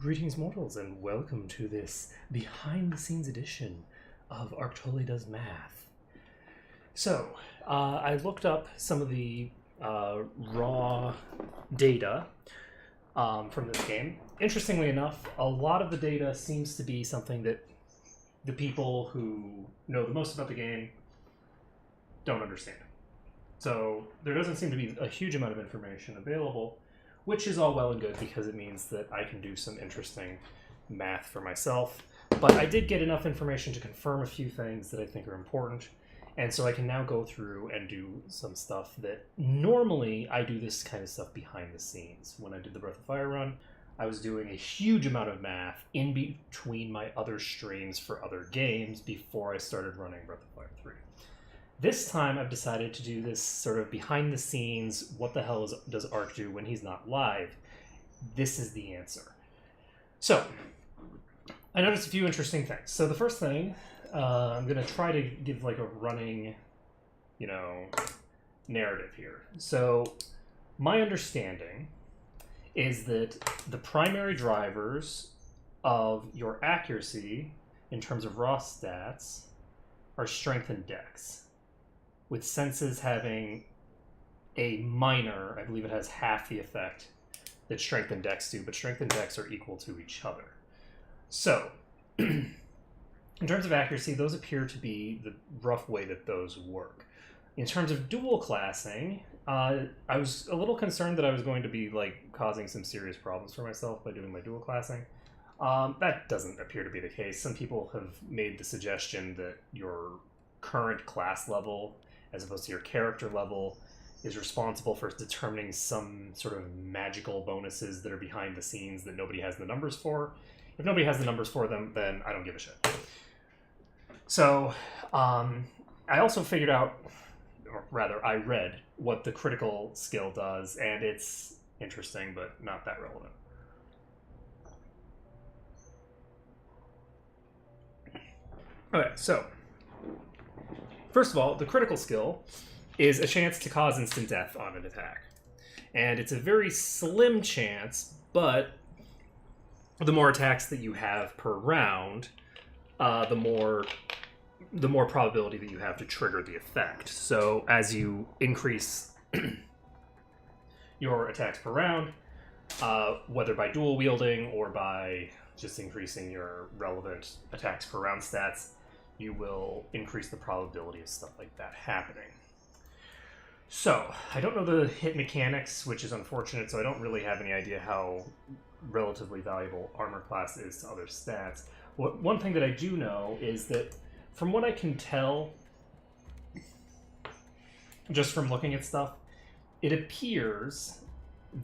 Greetings, mortals, and welcome to this behind-the-scenes edition of Arctoli Does Math. So, I looked up some of the raw data from this game. Interestingly enough, a lot of the data seems to be something that the people who know the most about the game don't understand. So, there doesn't seem to be a huge amount of information available, which is all well and good because it means that I can do some interesting math for myself. But I did get enough information to confirm a few things that I think are important. And so I can now go through and do some stuff that normally I do this kind of stuff behind the scenes. When I did the Breath of Fire run, I was doing a huge amount of math in between my other streams for other games before I started running Breath of Fire 3. This time I've decided to do this sort of behind the scenes, what the hell does Ark do when he's not live? This is the answer. So, I noticed a few interesting things. So the first thing, I'm going to try to give like a running, narrative here. So, my understanding is that the primary drivers of your accuracy in terms of raw stats are strength and dex, with senses having a minor, I believe it has half the effect that strength and dex do, but strength and dex are equal to each other. So, in terms of accuracy, those appear to be the rough way that those work. In terms of dual classing, I was a little concerned that I was going to be causing some serious problems for myself by doing my dual classing. That doesn't appear to be the case. Some people have made the suggestion that your current class level, as opposed to your character level, is responsible for determining some sort of magical bonuses that are behind the scenes that nobody has the numbers for. If nobody has the numbers for them, then I don't give a shit. So, I also figured out, or rather, I read what the critical skill does, and it's interesting, but not that relevant. Okay, so first of all, the critical skill is a chance to cause instant death on an attack. And it's a very slim chance, but the more attacks that you have per round, the more probability that you have to trigger the effect. So as you increase your attacks per round, whether by dual wielding or by just increasing your relevant attacks per round stats, you will increase the probability of stuff like that happening. So, I don't know the hit mechanics, which is unfortunate, so I don't really have any idea how relatively valuable armor class is to other stats. One thing that I do know is that, from what I can tell, just from looking at stuff, it appears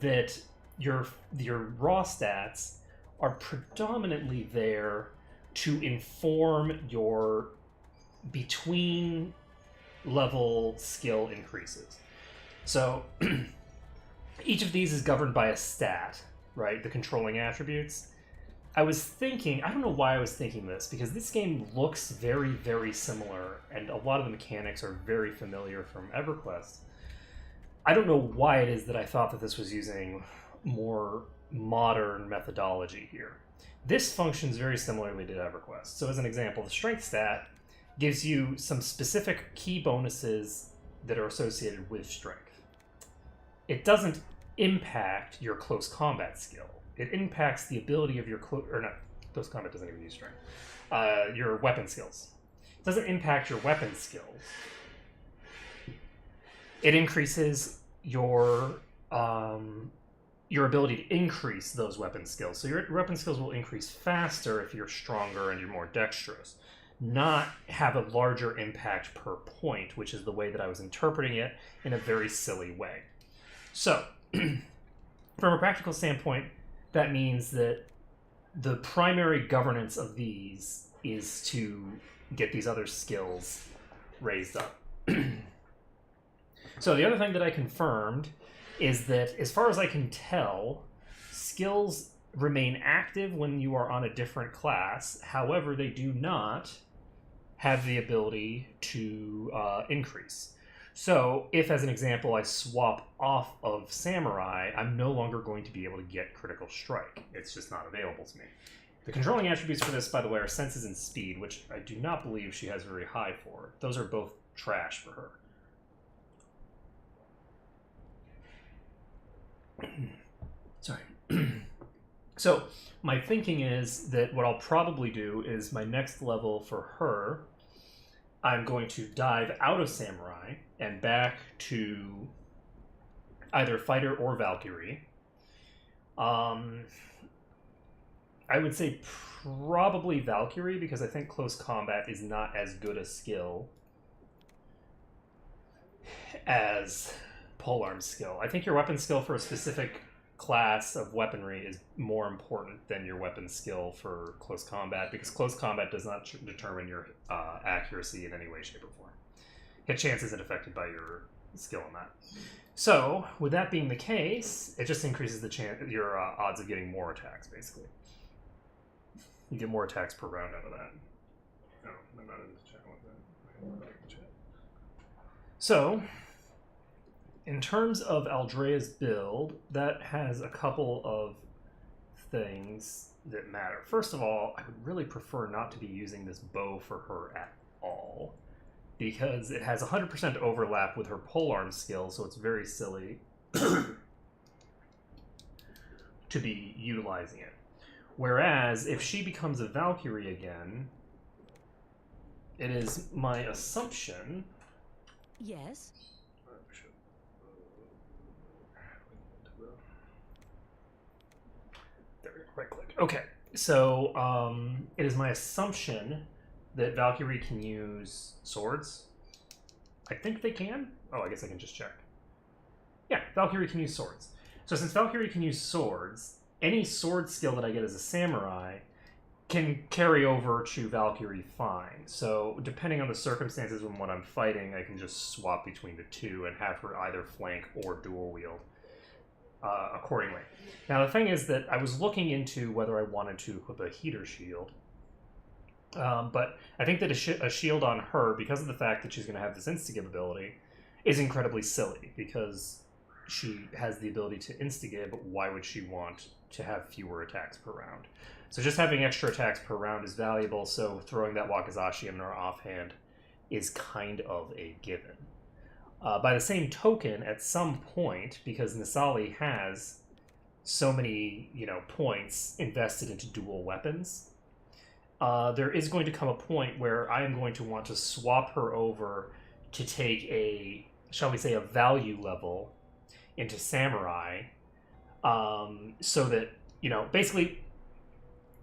that your raw stats are predominantly there to inform your between level skill increases. So each of these is governed by a stat, right? The controlling attributes. I was thinking, I don't know why I was thinking this, because this game looks very, very similar, and a lot of the mechanics are very familiar from EverQuest. I don't know why it is that I thought that this was using more modern methodology here. This functions very similarly to EverQuest. So as an example, the strength stat gives you some specific key bonuses that are associated with strength. It doesn't impact your close combat skill. It impacts the ability of your close combat doesn't even use strength. Your weapon skills. It doesn't impact your weapon skills. It increases your ability to increase those weapon skills. So your weapon skills will increase faster if you're stronger and you're more dexterous, not have a larger impact per point, which is the way that I was interpreting it in a very silly way. So, from a practical standpoint, that means that the primary governance of these is to get these other skills raised up. So the other thing that I confirmed is that, as far as I can tell, skills remain active when you are on a different class. However, they do not have the ability to increase. So, if, as an example, I swap off of Samurai, I'm no longer going to be able to get Critical Strike. It's just not available to me. The controlling attributes for this, by the way, are Senses and Speed, which I do not believe she has very high for. Those are both trash for her. Sorry. So, my thinking is that what I'll probably do is my next level for her, I'm going to dive out of Samurai and back to either Fighter or Valkyrie. I would say probably Valkyrie, because I think Close Combat is not as good a skill as Polearm skill. I think your weapon skill for a specific class of weaponry is more important than your weapon skill for Close Combat, because Close Combat does not determine your accuracy in any way, shape, or form. Hit chance isn't affected by your skill in that. So, with that being the case, it just increases your odds of getting more attacks, basically. You get more attacks per round out of that. Oh, I'm not in the chat with that. So, in terms of Aldrea's build, that has a couple of things that matter. First of all, I would really prefer not to be using this bow for her at all, because it has 100% overlap with her polearm skill, so it's very silly to be utilizing it. Whereas, if she becomes a Valkyrie again, it is my assumption... Yes? There we go, right click. Okay, so it is my assumption that Valkyrie can use swords. I think they can. Oh, I guess I can just check. Yeah, Valkyrie can use swords. So since Valkyrie can use swords, any sword skill that I get as a samurai can carry over to Valkyrie fine. So depending on the circumstances and what I'm fighting, I can just swap between the two and have her either flank or dual wield accordingly. Now the thing is that I was looking into whether I wanted to equip a heater shield. But I think that a shield on her, because of the fact that she's going to have this insta-give ability, is incredibly silly, because she has the ability to insta-give, but why would she want to have fewer attacks per round? So just having extra attacks per round is valuable, so throwing that Wakizashi in our offhand is kind of a given. By the same token, at some point, because Nisali has so many, points invested into dual weapons, there is going to come a point where I am going to want to swap her over to take a, shall we say, a value level into Samurai, so that, basically,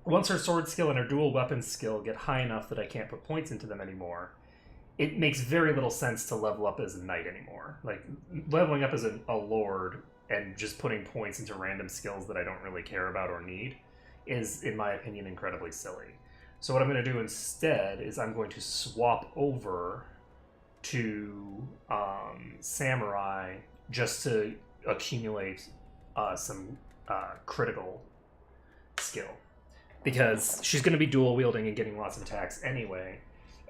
once her sword skill and her dual weapon skill get high enough that I can't put points into them anymore, it makes very little sense to level up as a knight anymore. Like, leveling up as a lord and just putting points into random skills that I don't really care about or need is, in my opinion, incredibly silly. So what I'm going to do instead is I'm going to swap over to Samurai just to accumulate some critical skill. Because she's going to be dual wielding and getting lots of attacks anyway,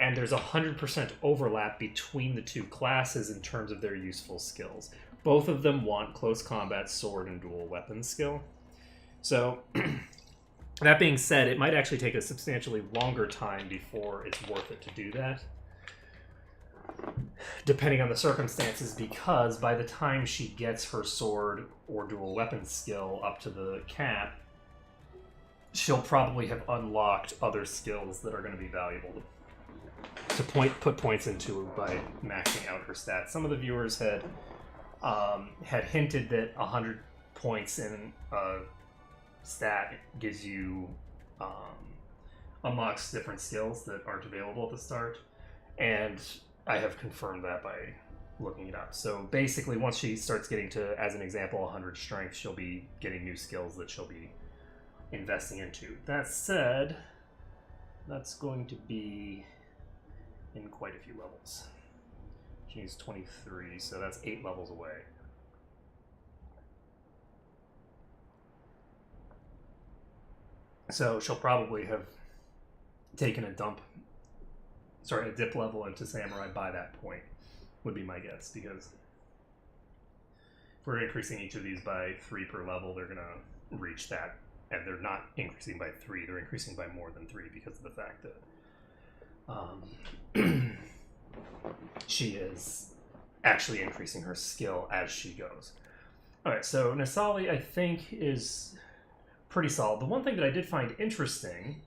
and there's 100% overlap between the two classes in terms of their useful skills. Both of them want close combat, sword, and dual weapon skill. So... that being said, it might actually take a substantially longer time before it's worth it to do that, depending on the circumstances, because by the time she gets her sword or dual weapon skill up to the cap, she'll probably have unlocked other skills that are going to be valuable to put points into by maxing out her stats. Some of the viewers had hinted that 100 points in stat gives you unlocks different skills that aren't available at the start, and I have confirmed that by looking it up. So basically, once she starts getting to, as an example, 100 strength, she'll be getting new skills that she'll be investing into. That said, that's going to be in quite a few levels. She needs 23, so that's 8 levels away. So she'll probably have taken a dip level into Samurai by that point. would be my guess, because if we're increasing each of these by 3 per level, they're going to reach that. And they're not increasing by 3, they're increasing by more than 3 because of the fact that she is actually increasing her skill as she goes. Alright, so Nasali, I think, is pretty solid. The one thing that I did find interesting,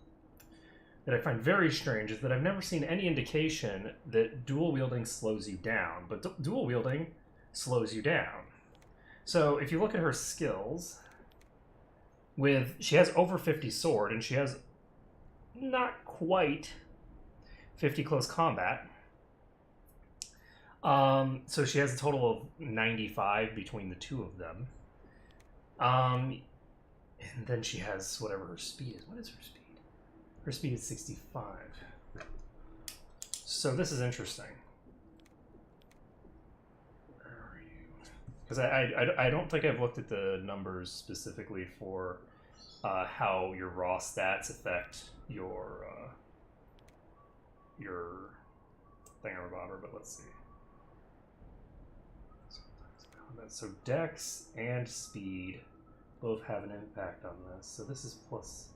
that I find very strange, is that I've never seen any indication that dual wielding slows you down, but dual wielding slows you down. So if you look at her skills, she has over 50 sword, and she has not quite 50 close combat. So she has a total of 95 between the two of them. And then she has whatever her speed is. What is her speed? Her speed is 65. So this is interesting. Where are you? Because I don't think I've looked at the numbers specifically for how your raw stats affect your thingamabobber, but let's see. So Dex and Speed both have an impact on this. So this is plus.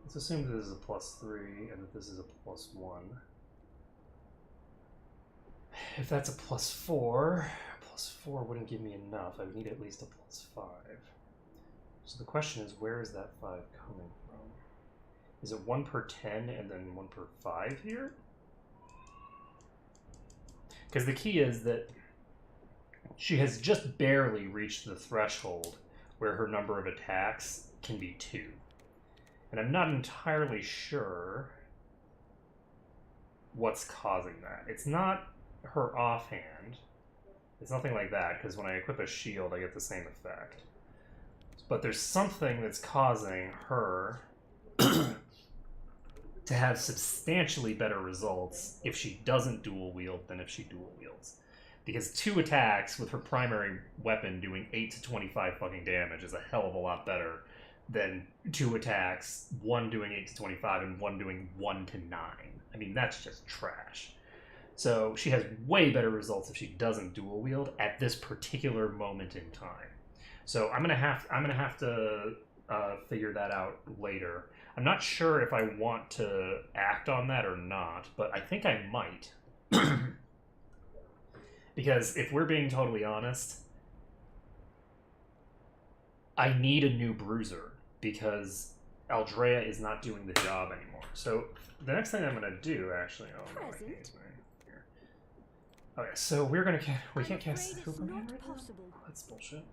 Let's assume that this is a +3 and that this is a +1. If that's a +4 wouldn't give me enough. I would need at least a +5. So the question is, where is that 5 coming from? Is it 1 per 10 and then 1 per 5 here? Because the key is that she has just barely reached the threshold where her number of attacks can be 2. And I'm not entirely sure what's causing that. It's not her offhand. It's nothing like that, because when I equip a shield, I get the same effect. But there's something that's causing her to have substantially better results if she doesn't dual wield than if she dual wields. Because 2 attacks with her primary weapon doing 8 to 25 fucking damage is a hell of a lot better than 2 attacks, 1 doing 8 to 25 and 1 doing 1 to 9. I mean, that's just trash. So she has way better results if she doesn't dual wield at this particular moment in time. So I'm gonna have to figure that out later. I'm not sure if I want to act on that or not, but I think I might. Because if we're being totally honest, I need a new bruiser because Aldrea is not doing the job anymore. So the next thing I'm gonna do, actually, oh no, here. Okay, so we can't cast Superman right now? Oh, that's bullshit.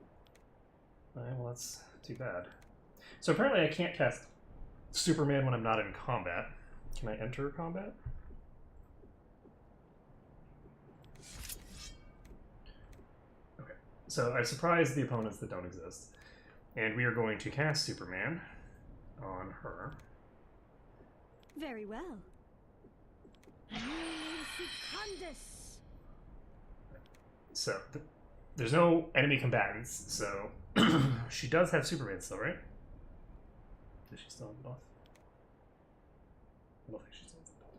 Alright, well that's too bad. So apparently I can't cast Superman when I'm not in combat. Can I enter combat? Okay, so I've surprised the opponents that don't exist. And we are going to cast Superman on her. Very well. So, there's no enemy combatants, so she does have Superman still, right? Does she still have it off? I don't think she still has it off.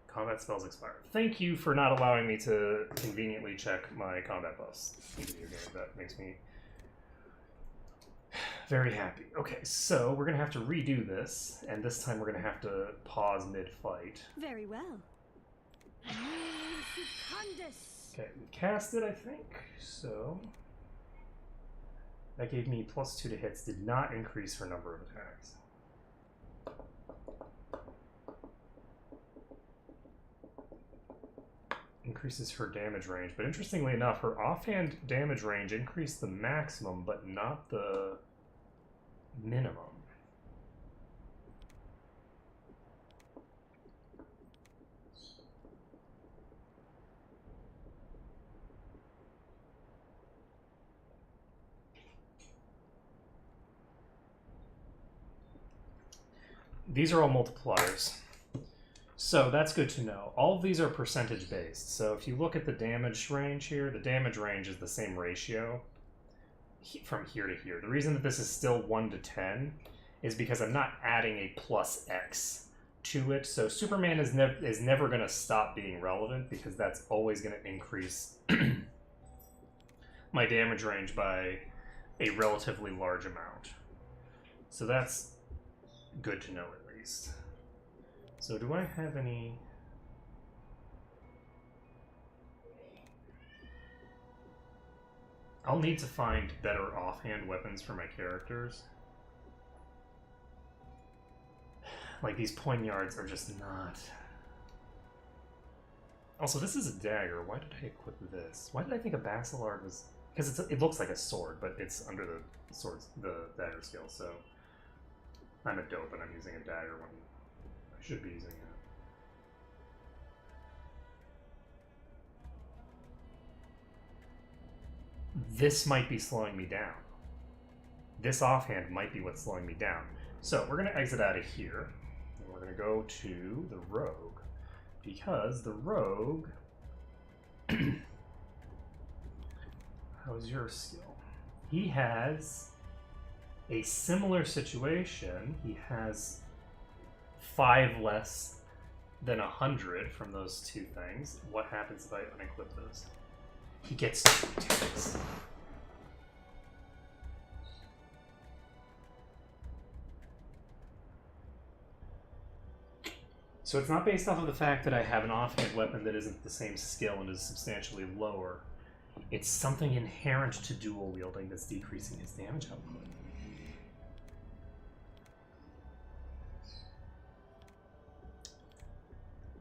Combat spells expire. Thank you for not allowing me to conveniently check my combat buffs in video game. That makes me very happy. Okay, so we're going to have to redo this, and this time we're going to have to pause mid-fight. Very well. Okay, we cast it, I think, so that gave me +2 to hits, did not increase her number of attacks. Increases her damage range, but interestingly enough, her offhand damage range increased the maximum, but not the minimum. These are all multipliers. So that's good to know. All of these are percentage based. So if you look at the damage range here, the damage range is the same ratio from here to here. The reason that this is still 1 to 10 is because I'm not adding a +X to it. So Superman is never going to stop being relevant because that's always going to increase my damage range by a relatively large amount. So that's good to know at least. So do I have any... I'll need to find better offhand weapons for my characters. Like, these poignards are just not... Also, this is a dagger. Why did I equip this? Why did I think a Basilard was... Because it looks like a sword, but it's under the dagger skill, so... I'm a dope and I'm using a dagger when I should be using it. This might be slowing me down. This offhand might be what's slowing me down. So we're going to exit out of here. And we're going to go to the rogue. Because the rogue... How's your skill? He has a similar situation. He has 5 less than 100 from those two things. What happens if I unequip those? He gets 2 attacks. So it's not based off of the fact that I have an offhand weapon that isn't the same skill and is substantially lower. It's something inherent to dual wielding that's decreasing his damage output.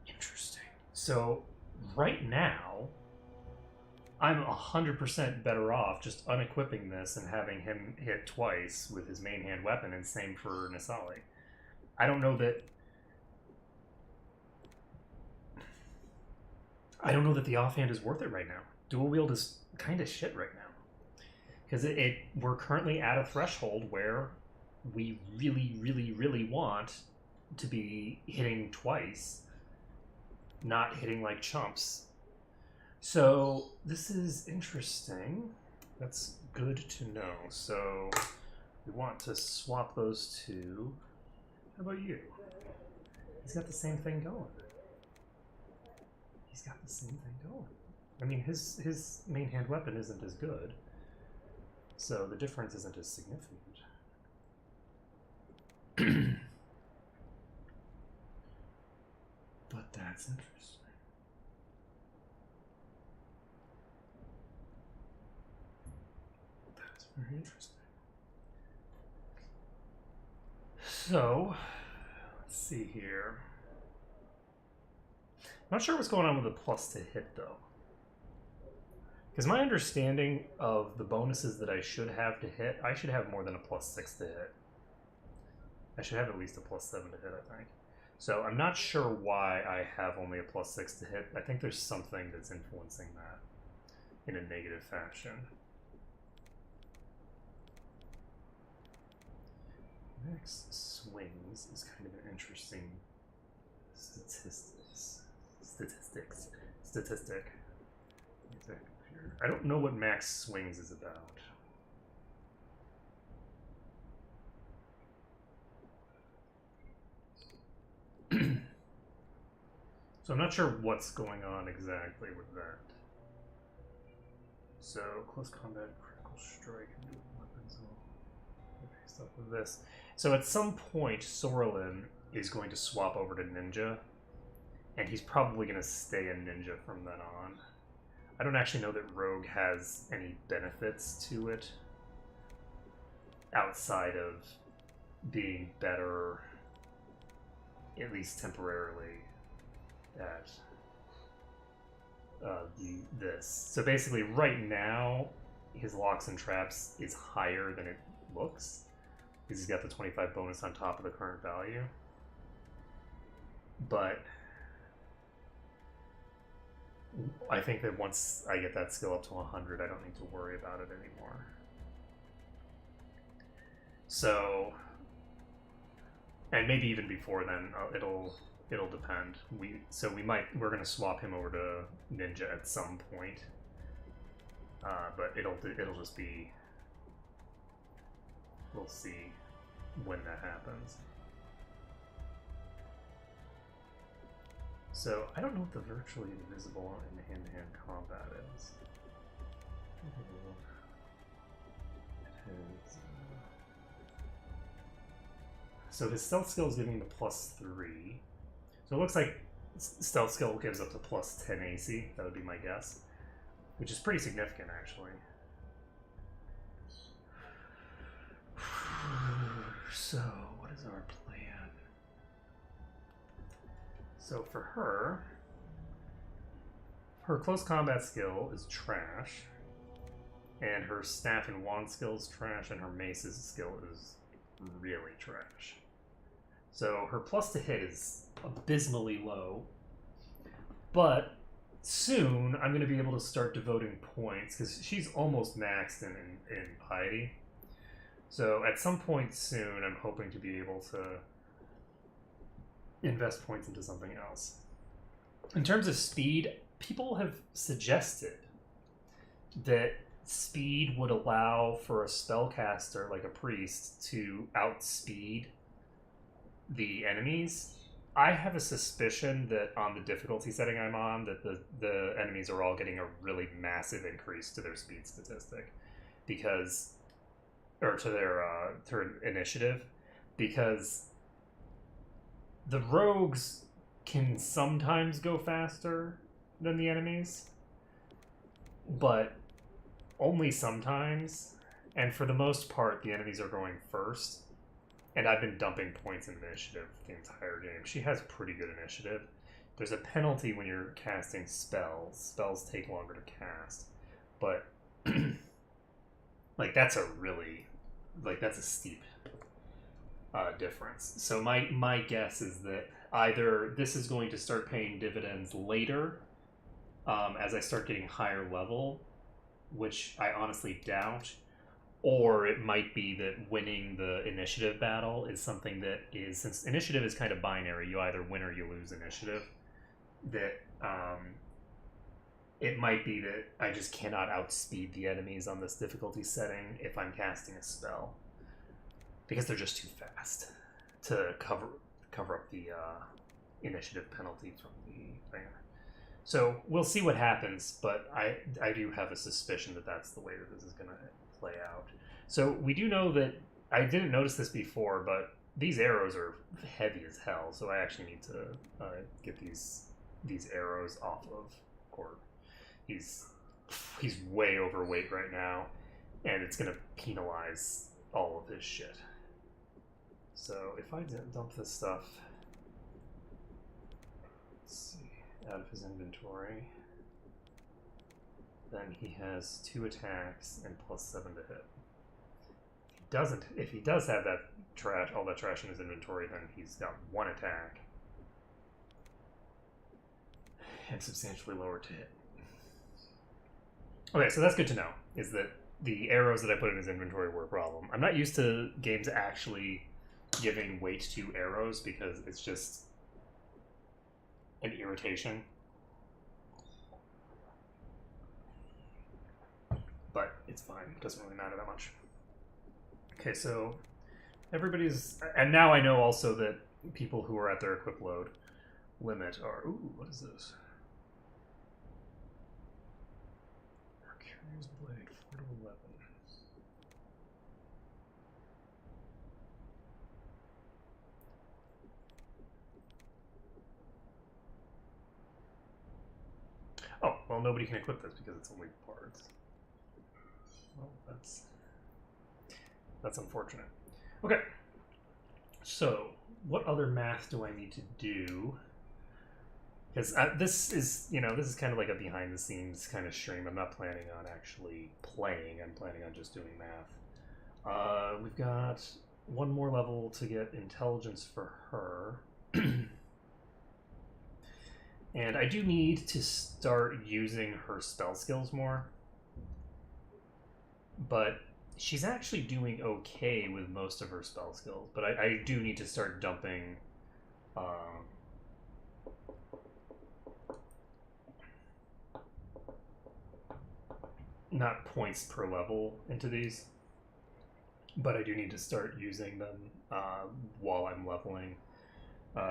Interesting. So right now, I'm 100% better off just unequipping this and having him hit twice with his main hand weapon, and same for Nisali. I don't know that the offhand is worth it right now. Dual wield is kind of shit right now. Because we're currently at a threshold where we really, really, really want to be hitting twice, not hitting like chumps. So this is interesting. That's good to know. So we want to swap those two. How about you? He's got the same thing going. He's got the same thing going. I mean, his main hand weapon isn't as good, so the difference isn't as significant. But that's interesting. That's very interesting. So, let's see here. I'm not sure what's going on with the plus to hit, though. Because my understanding of the bonuses that I should have to hit, I should have more than a +6 to hit. I should have at least a +7 to hit, I think. So I'm not sure why I have only a +6 to hit. I think there's something that's influencing that in a negative fashion. Next, swings is kind of an interesting statistic. I don't know what max swings is about. So I'm not sure what's going on exactly with that. So close combat, critical strike, and weapons all based off of this. So at some point, Sorlin is going to swap over to Ninja, and he's probably going to stay a Ninja from then on. I don't actually know that Rogue has any benefits to it outside of being better, at least temporarily, at this. So basically, right now, his locks and traps is higher than it looks, because he's got the 25 bonus on top of the current value. But I think that once I get that skill up to 100, I don't need to worry about it anymore. So, and maybe even before then, it'll depend. We're gonna swap him over to Ninja at some point, but it'll just be, we'll see when that happens. So I don't know what the virtually invisible in hand-to-hand combat is. So his stealth skill is giving him a +3. So it looks like stealth skill gives up to +10 AC. That would be my guess, which is pretty significant, actually. So, what is our plan? So for her close combat skill is trash, and her staff and wand skill is trash, and her mace's skill is really trash. So her plus to hit is abysmally low, but soon I'm going to be able to start devoting points, because she's almost maxed in piety. So at some point soon, I'm hoping to be able to invest points into something else. In terms of speed, people have suggested that speed would allow for a spellcaster, like a priest, to outspeed the enemies. I have a suspicion that on the difficulty setting I'm on, that the enemies are all getting a really massive increase to their speed statistic, because, or to their initiative, because the rogues can sometimes go faster than the enemies, but only sometimes, and for the most part, the enemies are going first. And I've been dumping points in initiative the entire game. She has pretty good initiative. There's a penalty when you're casting spells. Spells take longer to cast. But, like, that's a steep difference. So my guess is that either this is going to start paying dividends later, as I start getting higher level, which I honestly doubt, or it might be that winning the initiative battle is something that is, since initiative is kind of binary, you either win or you lose initiative, that it might be that I just cannot outspeed the enemies on this difficulty setting if I'm casting a spell, because they're just too fast to cover up the initiative penalty from the thing. So we'll see what happens, but I do have a suspicion that that's the way that this is going to play out. So we do know that, I didn't notice this before, but these arrows are heavy as hell, so I actually need to get these arrows off of Court. He's way overweight right now, and it's going to penalize all of his shit. So if I dump this stuff, let's see, out of his inventory, then he has 2 attacks and +7 to hit. If he does have that trash, all that trash in his inventory, then he's got 1 attack and substantially lower to hit. Okay, so that's good to know, is that the arrows that I put in his inventory were a problem. I'm not used to games actually giving weight to arrows, because it's just an irritation. But it's fine. It doesn't really matter that much. Okay, so everybody's... And now I know also that people who are at their equip load limit are... Ooh, what is this? Mercurius Blade, 4 to 11. Oh, well, nobody can equip this because it's only parts. Well, that's unfortunate. Okay, so what other math do I need to do? Because this is kind of like a behind-the-scenes kind of stream. I'm not planning on actually playing. I'm planning on just doing math. We've got 1 more level to get intelligence for her. And I do need to start using her spell skills more. But she's actually doing okay with most of her spell skills. But I do need to start dumping... not points per level into these, but I do need to start using them while I'm leveling.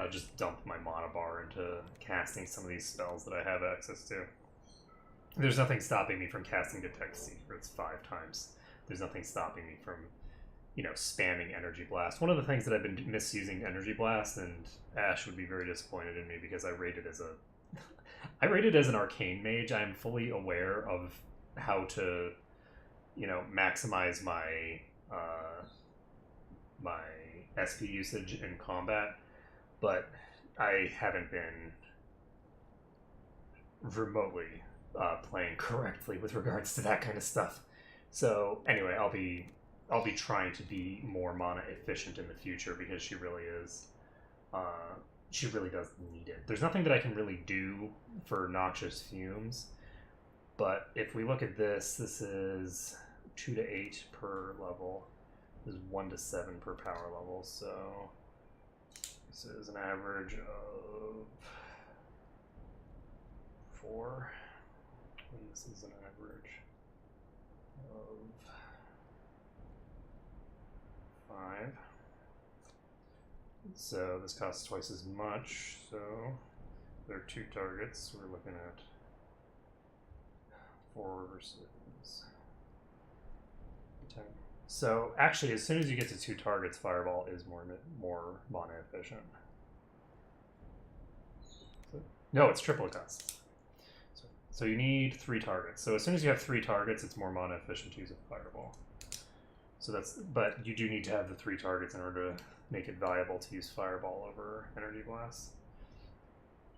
just dump my mana bar into casting some of these spells that I have access to. There's nothing stopping me from casting Detect Secrets 5 times. There's nothing stopping me from, spamming Energy Blast. One of the things that I've been misusing Energy Blast, and Ash would be very disappointed in me because I rate it as an arcane mage. I am fully aware of how to, maximize my my SP usage in combat, but I haven't been remotely playing correctly with regards to that kind of stuff. So anyway, I'll be trying to be more mana efficient in the future because she really is. She really does need it. There's nothing that I can really do for Noxious Fumes, but if we look at this is 2 to 8 per level. This is 1 to 7 per power level. So this is an average of 4. And this is an average of 5. So this costs twice as much. So there are 2 targets. We're looking at 4 versus 10. So actually, as soon as you get to 2 targets, Fireball is more mana efficient. No, it's triple cost. So you need 3 targets. So as soon as you have 3 targets, it's more mana efficient to use a Fireball. So but you do need to have the 3 targets in order to make it viable to use Fireball over Energy Blast.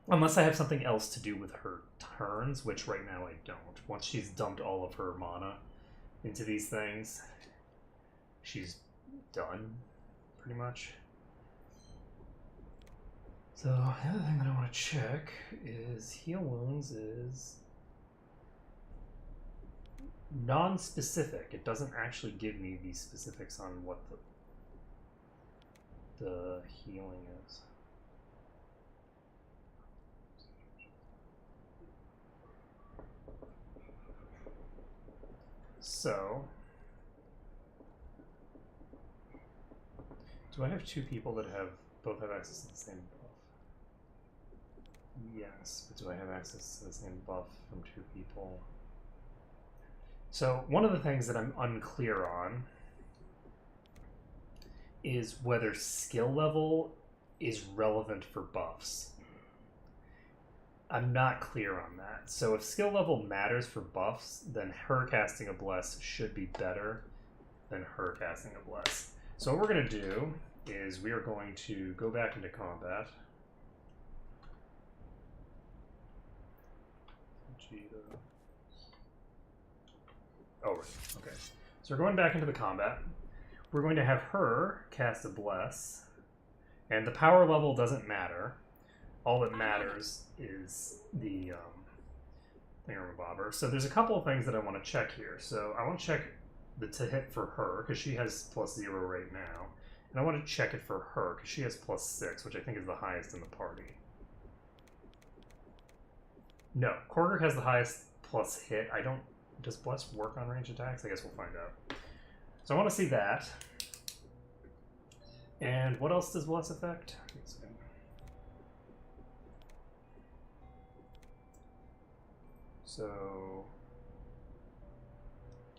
Unless I have something else to do with her turns, which right now I don't. Once she's dumped all of her mana into these things, she's done, pretty much. So the other thing that I want to check is Heal Wounds is non-specific. It doesn't actually give me the specifics on what the healing is. So, do I have 2 people that both have access to the same buff? Yes, but do I have access to the same buff from 2 people? So, one of the things that I'm unclear on is whether skill level is relevant for buffs. I'm not clear on that. So if skill level matters for buffs, then her casting a Bless should be better than her casting a Bless. So what we're going to do is we are going to go back into combat. Oh, right. Okay. So we're going back into the combat. We're going to have her cast a Bless, and the power level doesn't matter. All that matters is the thingamabobber. So there's a couple of things that I want to check here. So I want to check the to hit for her, because she has +0 right now. And I want to check it for her, because she has +6, which I think is the highest in the party. No, Korger has the highest plus hit. Does Bless work on range attacks? I guess we'll find out. So I want to see that. And what else does Bless affect? So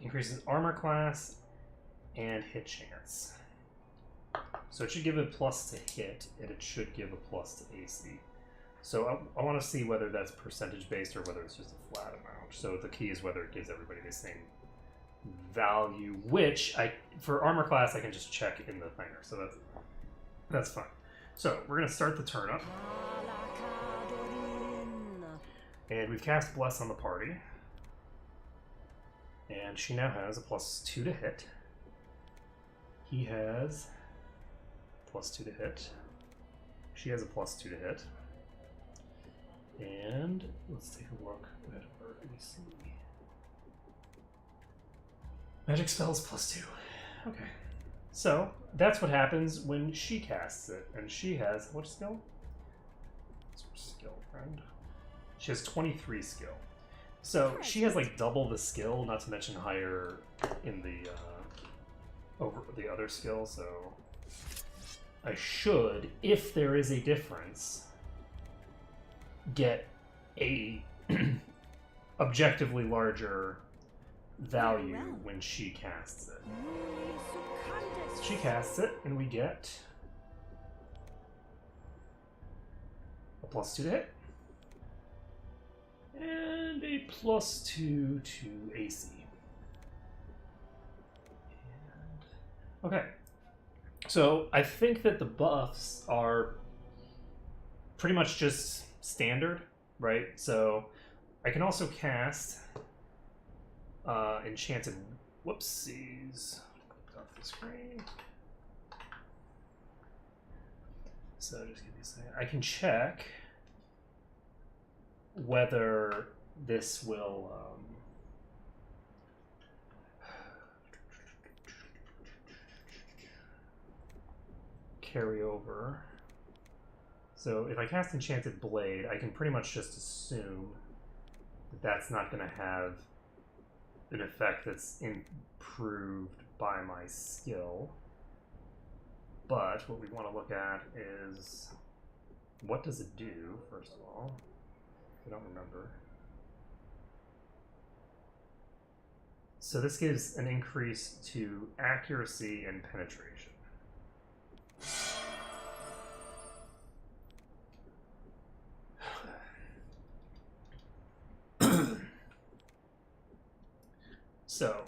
increases armor class and hit chance. So it should give a plus to hit, and it should give a plus to AC. So I want to see whether that's percentage based or whether it's just a flat amount. So the key is whether it gives everybody the same value, which for armor class I can just check in the thinger. So that's fine. So we're gonna start the turn up. And we've cast Bless on the party. And she now has a +2 to hit. He has +2 to hit. She has a +2 to hit. And let's take a look at our AC. Magic spells +2. Okay. So that's what happens when she casts it. And she has, what skill? What's her skill, friend? She has 23 skill. So she has like double the skill, not to mention higher in the over the other skill. So I should, if there is a difference, get a objectively larger value when she casts it. She casts it, and we get a +2 to hit. And a +2 to AC. Okay. So I think that the buffs are pretty much just standard, right? So I can also cast Enchanted... Whoopsies. Clicked off the screen. So just give me a second. I can check whether this will carry over. So if I cast Enchanted Blade, I can pretty much just assume that that's not going to have an effect that's improved by my skill. But what we want to look at is, what does it do, first of all? I don't remember. So this gives an increase to accuracy and penetration. So,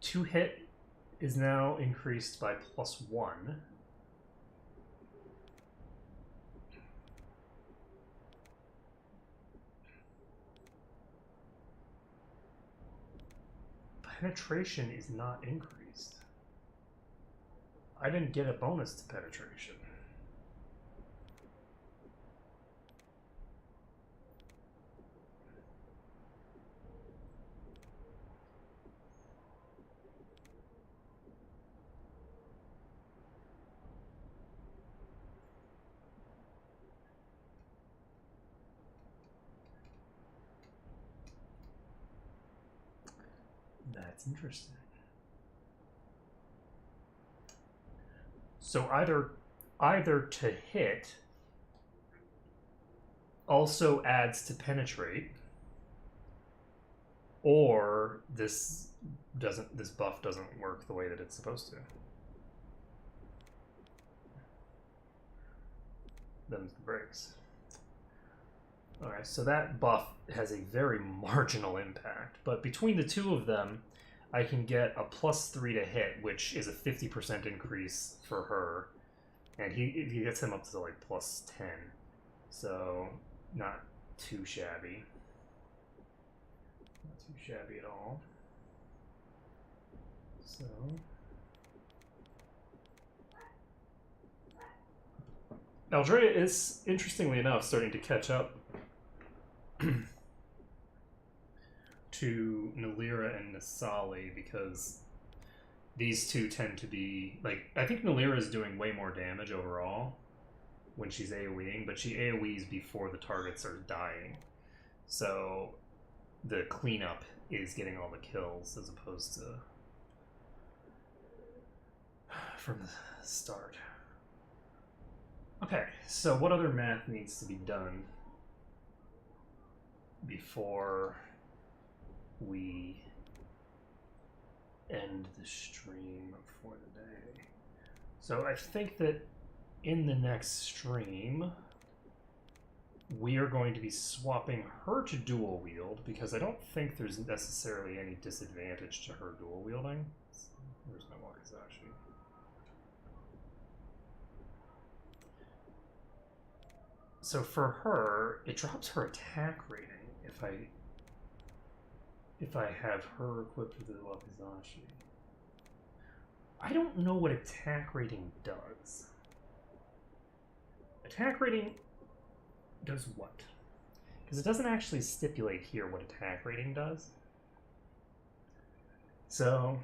to hit is now increased by +1. Penetration is not increased. I didn't get a bonus to penetration. That's interesting. So either to hit also adds to penetrate, or this buff doesn't work the way that it's supposed to. Them's the breaks. Alright, so that buff has a very marginal impact, but between the two of them, I can get a +3 to hit, which is a 50% increase for her, and he gets him up to like +10, so not too shabby. Not too shabby at all. So... Aldrea is, interestingly enough, starting to catch up to Nalira and Nasali, because these two tend to be, like, I think Nalira is doing way more damage overall when she's AoEing, but she AoEs before the targets are dying. So the cleanup is getting all the kills as opposed to from the start. Okay, so what other math needs to be done before we end the stream for the day? So I think that in the next stream, we are going to be swapping her to dual wield, because I don't think there's necessarily any disadvantage to her dual wielding. There's no Wakizashi. So for her, it drops her attack rating if I have her equipped with the Wakizashi. I don't know what attack rating does. Attack rating does what? Because it doesn't actually stipulate here what attack rating does. So,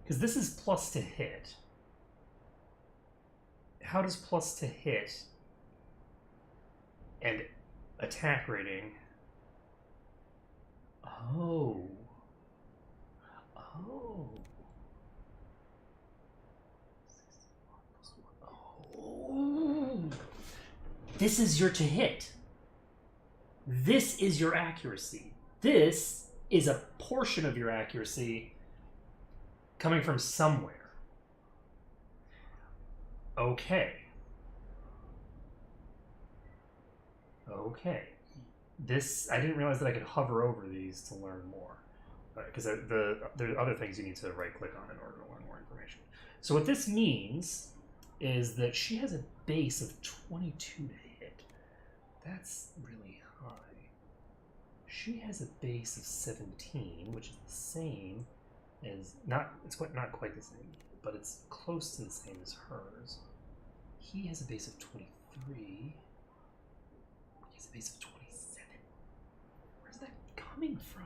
because this is plus to hit. How does plus to hit and attack rating... Oh. This is your to hit. This is your accuracy. This is a portion of your accuracy coming from somewhere. Okay. Okay. This, I didn't realize that I could hover over these to learn more. Because there are other things you need to right-click on in order to learn more information. So what this means is that she has a base of 22 to hit. That's really high. She has a base of 17, which is the same as, not quite the same, but it's close to the same as hers. He has a base of 23. He has a base of 27. Where's that coming from?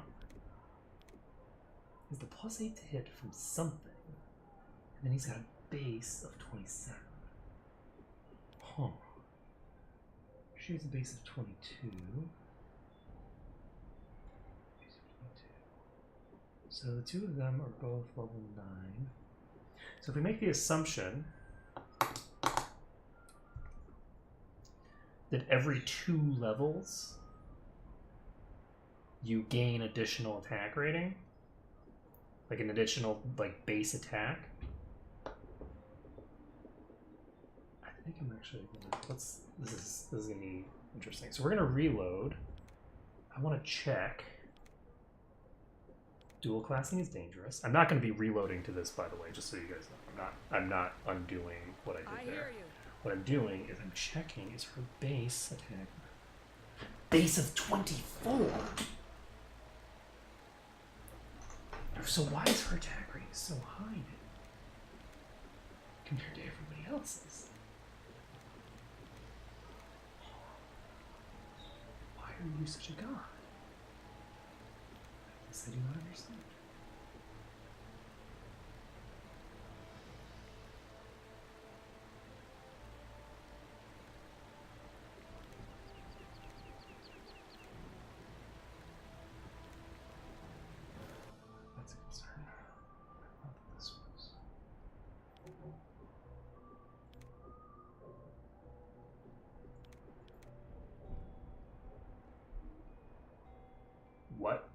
Is the plus 8 to hit from something, and then he's got a base of 27. Huh. She has a base of 22. So the two of them are both level 9. So if we make the assumption that every 2 levels you gain additional attack rating, like an additional base attack, I think I'm actually gonna, this is gonna be interesting. So we're gonna reload. I want to check. Dual classing is dangerous. I'm not going to be reloading to this, by the way, just so you guys know. I'm not undoing what I did there. Hear you. What I'm doing is I'm checking is her base attack. Base of 24. So why is her attack rate so high compared to everybody else's? Why are you such a god? I do not understand. That's a concern. I thought that this was. What?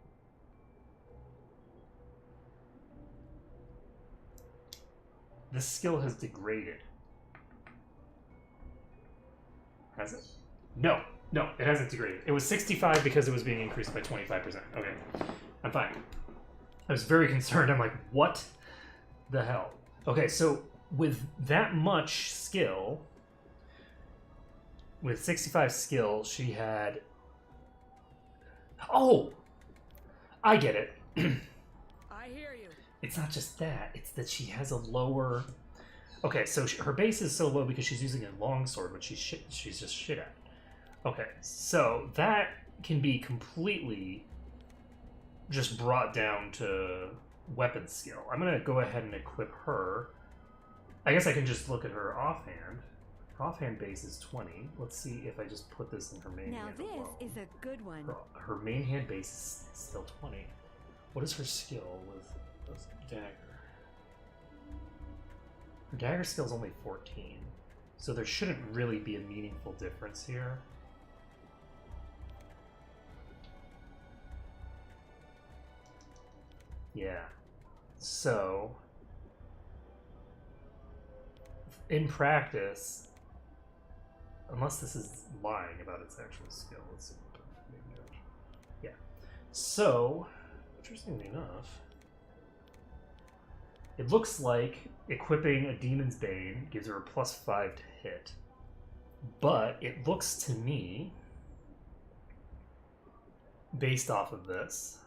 This skill has degraded. Has it? No, it hasn't degraded. It was 65 because it was being increased by 25%. Okay, I'm fine. I was very concerned. I'm like, what the hell? Okay, so with that much skill, with 65 skill, she had... Oh! I get it. I hear you. It's not just that, it's that she has a lower... Okay, so her base is so low because she's using a longsword, which she's just shit at. Okay, so that can be completely just brought down to weapon skill. I'm going to go ahead and equip her. I guess I can just look at her offhand. Her offhand base is 20. Let's see if I just put this in her main Now hand this alone. is a good one. Her main hand base is still 20. What is her skill with this dagger? Her dagger skill is only 14. So there shouldn't really be a meaningful difference here. Yeah. So, in practice, unless this is lying about its actual skill, let's see. Yeah. So, interestingly enough, it looks like equipping a Demon's Bane gives her a +5 to hit. But it looks to me, based off of this,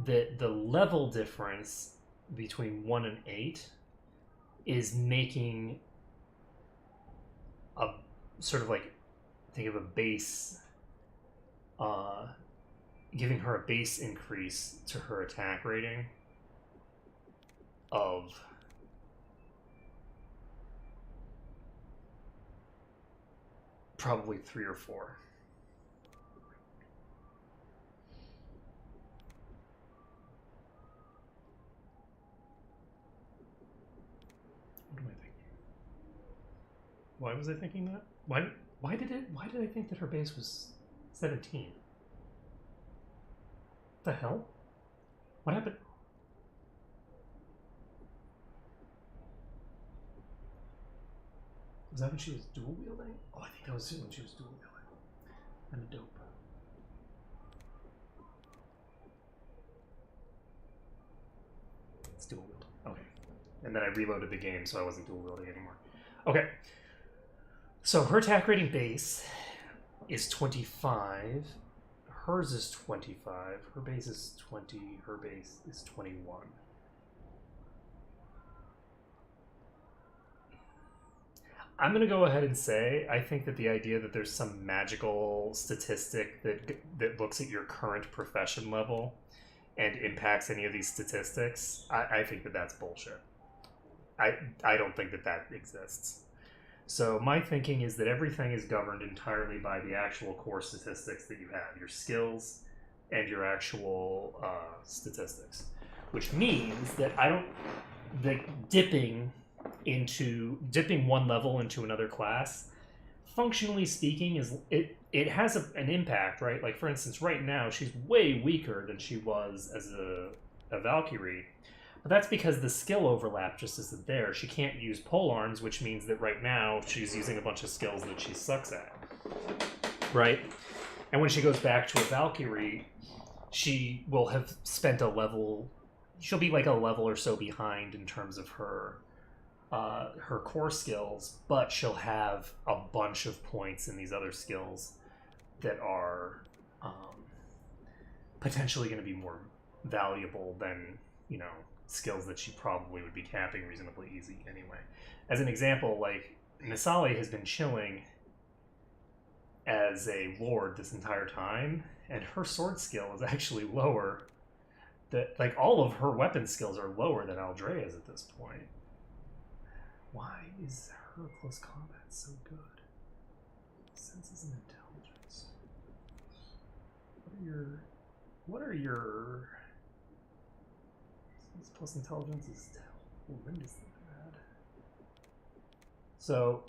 that the level difference between 1 and 8 is making a sort of like, think of a base, giving her a base increase to her attack rating of probably 3 or 4. What am I thinking? Why was I thinking that? Why did I think that her base was 17? The hell? What happened? Was that when she was dual wielding? Oh, I think that was when she was dual wielding. I'm a dope. It's dual wield. Okay. And then I reloaded the game, so I wasn't dual wielding anymore. Okay. So her attack rating base is 25. Hers is 25. Her base is 20. Her base is 21. I'm going to go ahead and say I think that the idea that there's some magical statistic that looks at your current profession level and impacts any of these statistics, I think that that's bullshit. I don't think that that exists. So my thinking is that everything is governed entirely by the actual core statistics that you have, your skills and your actual statistics, which means that dipping one level into another class, functionally speaking, it has an impact, right? Like, for instance, right now she's way weaker than she was as a Valkyrie. But that's because the skill overlap just isn't there. She can't use pole arms, which means that right now she's using a bunch of skills that she sucks at. Right? And when she goes back to a Valkyrie, she will have spent a level... She'll be like a level or so behind in terms of her core skills, but she'll have a bunch of points in these other skills that are potentially going to be more valuable than, skills that she probably would be capping reasonably easy anyway. As an example, like, Misali has been chilling as a lord this entire time, and her sword skill is actually lower. Like, all of her weapon skills are lower than Aldrea's at this point. Why is her close combat so good? Senses and intelligence. What are your plus intelligence is horrendously bad. So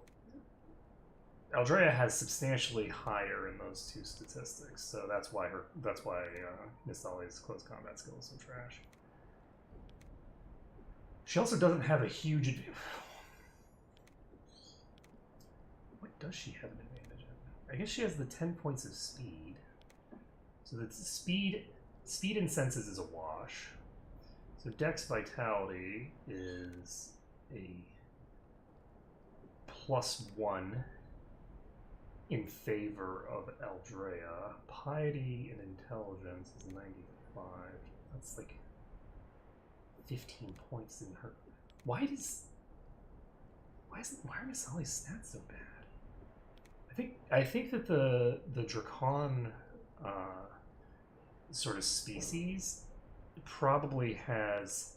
Aldrea has substantially higher in those two statistics, so that's why Miss Ollie's close combat skill is so trash. She also doesn't have a huge what does she have an advantage in? I guess she has the 10 points of speed. So that's speed and senses is a wash. So Dex Vitality is a +1 in favor of Aldrea. Piety and Intelligence is 95. That's like 15 points in her. Why are Miss Ollie's stats so bad? I think that the Dracon sort of species probably has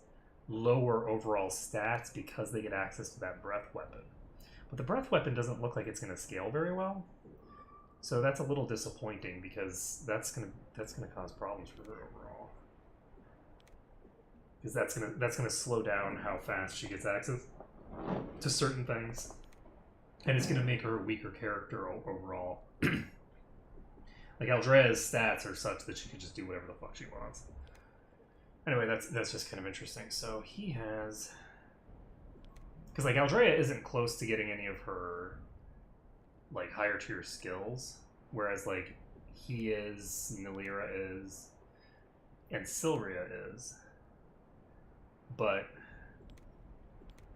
lower overall stats because they get access to that breath weapon. But the breath weapon doesn't look like it's going to scale very well. So that's a little disappointing because that's gonna cause problems for her overall. Because that's gonna slow down how fast she gets access to certain things. And it's gonna make her a weaker character overall. Like, Aldrea's stats are such that she could just do whatever the fuck she wants. Anyway, that's just kind of interesting. So he has... Because, like, Aldrea isn't close to getting any of her, like, higher tier skills. Whereas, like, he is, Nilira is, and Silria is. But,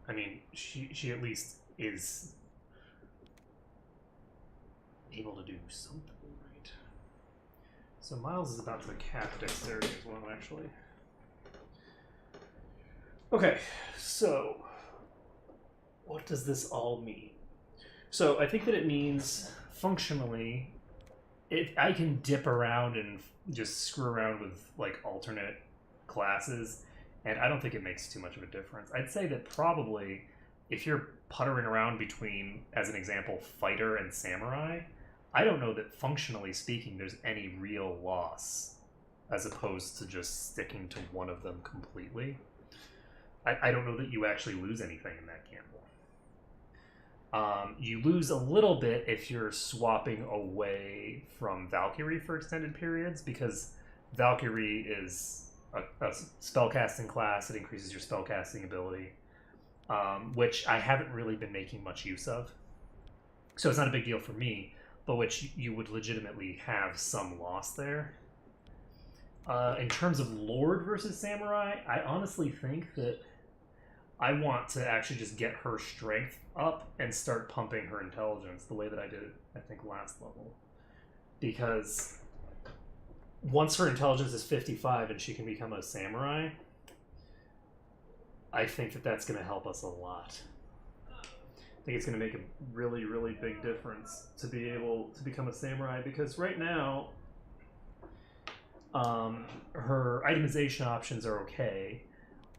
I mean, she at least is able to do something, right? So Miles is about to cap dexterity as well, actually. Okay, so what does this all mean? So I think that it means, functionally, I can dip around and just screw around with, like, alternate classes, and I don't think it makes too much of a difference. I'd say that probably, if you're puttering around between, as an example, fighter and samurai, I don't know that, functionally speaking, there's any real loss, as opposed to just sticking to one of them completely. I don't know that you actually lose anything in that gamble. You lose a little bit if you're swapping away from Valkyrie for extended periods, because Valkyrie is a spellcasting class. It increases your spellcasting ability, which I haven't really been making much use of. So it's not a big deal for me, but which you would legitimately have some loss there. In terms of Lord versus Samurai, I honestly think that I want to actually just get her strength up and start pumping her intelligence the way that I did, I think, last level. Because once her intelligence is 55 and she can become a samurai, I think that that's going to help us a lot. I think it's going to make a really, really big difference to be able to become a samurai, because right now, her itemization options are okay,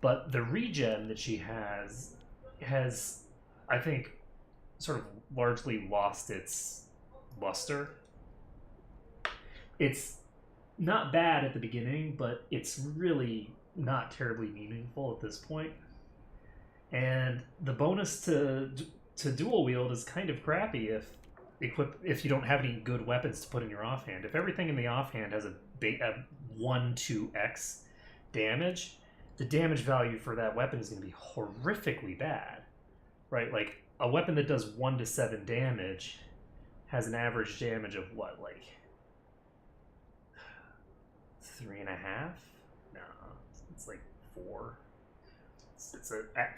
but the regen that she has, I think, sort of largely lost its luster. It's not bad at the beginning, but it's really not terribly meaningful at this point. And the bonus to dual wield is kind of crappy if you don't have any good weapons to put in your offhand. If everything in the offhand has a 1-2x damage, the damage value for that weapon is going to be horrifically bad, right? Like, a weapon that does 1 to 7 damage has an average damage of what, like 3.5? No, it's like 4.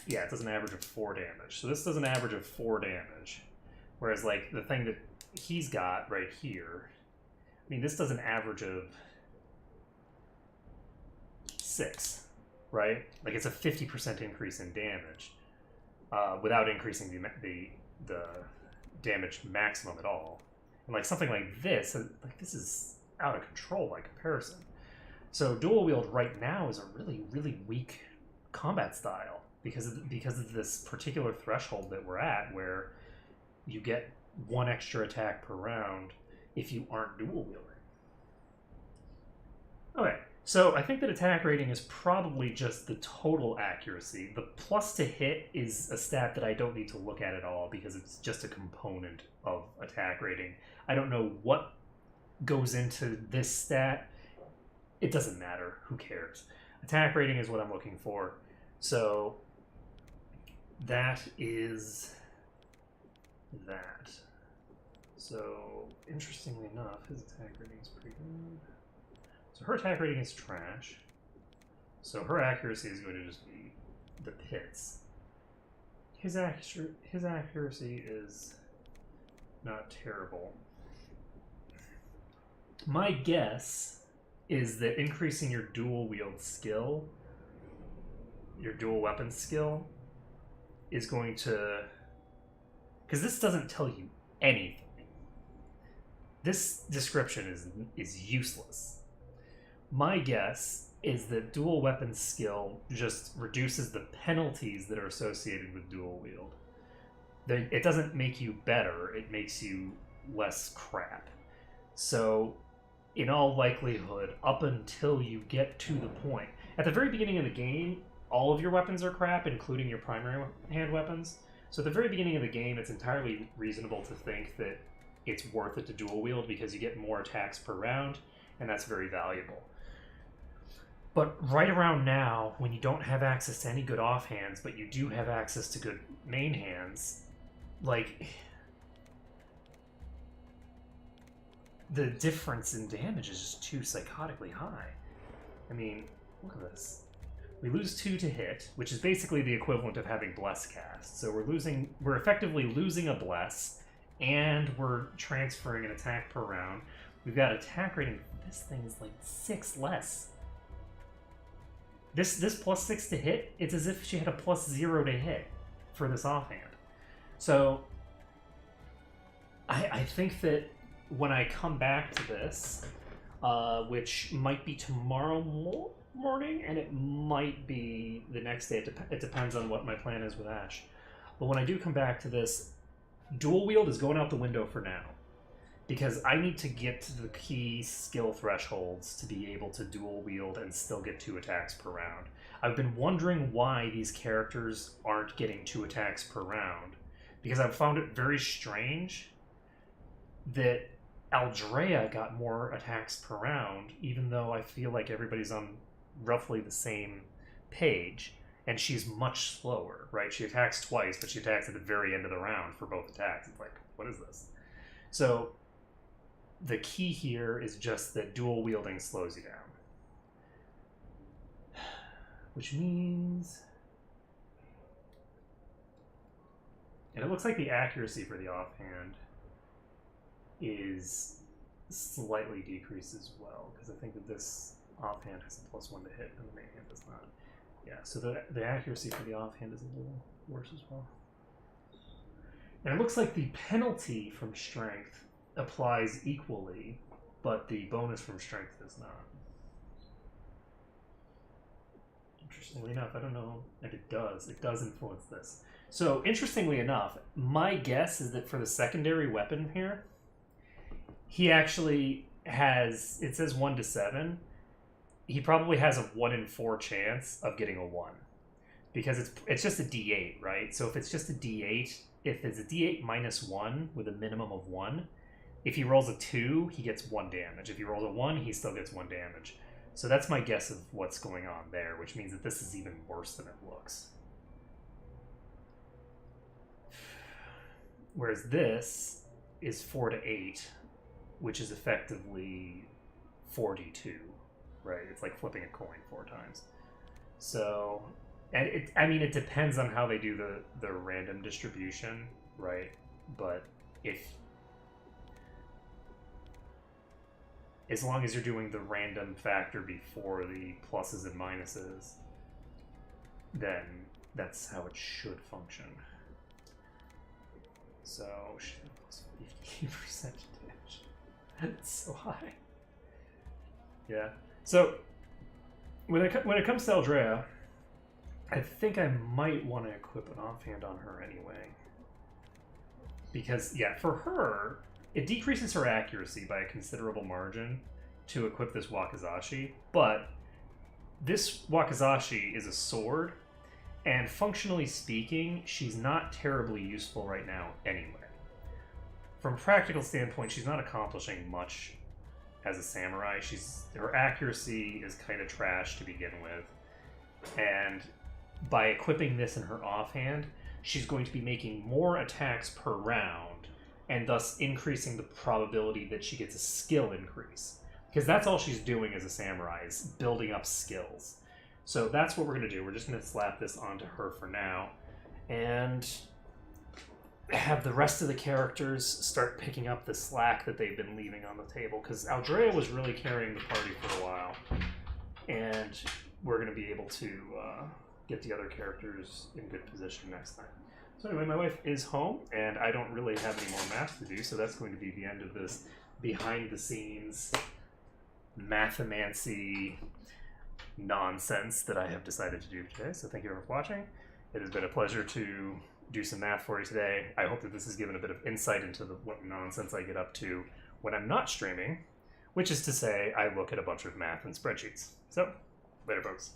It does an average of 4 damage. So this does an average of 4 damage, whereas like the thing that he's got right here, I mean, this does an average of 6, right? Like, it's a 50% increase in damage without increasing the damage maximum at all. And like something like this is out of control by comparison. So dual wield right now is a really, really weak combat style because of this particular threshold that we're at, where you get 1 extra attack per round if you aren't dual wielding. Okay, so I think that attack rating is probably just the total accuracy. The plus to hit is a stat that I don't need to look at all because it's just a component of attack rating. I don't know what goes into this stat. It doesn't matter. Who cares? Attack rating is what I'm looking for. So that is that. So interestingly enough, his attack rating is pretty good. So her attack rating is trash. So her accuracy is going to just be the pits. His accuracy is not terrible. My guess is that increasing your dual wield skill, your dual weapon skill, is going to... Because this doesn't tell you anything. This description is useless. My guess is that dual weapon skill just reduces the penalties that are associated with dual wield. It doesn't make you better, it makes you less crap. So, in all likelihood, up until you get to the point... At the very beginning of the game, all of your weapons are crap, including your primary hand weapons. So at the very beginning of the game, it's entirely reasonable to think that it's worth it to dual wield because you get more attacks per round, and that's very valuable. But right around now, when you don't have access to any good offhands, but you do have access to good main hands, like, the difference in damage is just too psychotically high. I mean, look at this. We lose 2 to hit, which is basically the equivalent of having Bless cast. So we're effectively losing a Bless, and we're transferring an attack per round. We've got attack rating. This thing is like 6 less. This plus 6 to hit, it's as if she had a plus 0 to hit for this offhand. So I think that when I come back to this, which might be tomorrow morning, and it might be the next day. It depends on what my plan is with Ash. But when I do come back to this, dual wield is going out the window for now, because I need to get to the key skill thresholds to be able to dual wield and still get 2 attacks per round. I've been wondering why these characters aren't getting 2 attacks per round, because I found it very strange that Aldrea got more attacks per round, even though I feel like everybody's on roughly the same page, and she's much slower, right? She attacks twice, but she attacks at the very end of the round for both attacks. It's like, what is this? So the key here is just that dual wielding slows you down. Which means... And it looks like the accuracy for the offhand is slightly decreased as well, because I think that this offhand has a +1 to hit and the main hand does not. Yeah, so the accuracy for the offhand is a little worse as well. And it looks like the penalty from strength applies equally, but the bonus from strength does not. Interestingly enough, I don't know, and it does influence this. So, interestingly enough, my guess is that for the secondary weapon here, he actually has, it says 1 to 7. He probably has a 1 in 4 chance of getting a 1. Because it's just a D8, right? So if it's just a D8, if it's a D8 minus 1 with a minimum of 1, if he rolls a 2, he gets 1 damage. If he rolls a 1, he still gets 1 damage. So that's my guess of what's going on there, which means that this is even worse than it looks. Whereas this is 4 to 8, which is effectively 42, right? It's like flipping a coin 4 times. So, and it depends on how they do the random distribution, right? But as long as you're doing the random factor before the pluses and minuses, then that's how it should function. So, plus 50% damage. That's so high. Yeah. So, when it comes to Aldrea, I think I might want to equip an offhand on her anyway. Because, yeah, for her, it decreases her accuracy by a considerable margin to equip this Wakizashi, but this Wakizashi is a sword, and functionally speaking, she's not terribly useful right now anyway. From a practical standpoint, she's not accomplishing much as a samurai. Her accuracy is kind of trash to begin with, and by equipping this in her offhand, she's going to be making more attacks per round, and thus increasing the probability that she gets a skill increase. Because that's all she's doing as a samurai, is building up skills. So that's what we're going to do. We're just going to slap this onto her for now, and have the rest of the characters start picking up the slack that they've been leaving on the table. Because Aldrea was really carrying the party for a while, and we're going to be able to get the other characters in good position next time. So anyway, my wife is home, and I don't really have any more math to do, so that's going to be the end of this behind-the-scenes mathomancy nonsense that I have decided to do today. So thank you for watching. It has been a pleasure to do some math for you today. I hope that this has given a bit of insight into what nonsense I get up to when I'm not streaming, which is to say I look at a bunch of math and spreadsheets. So, later folks.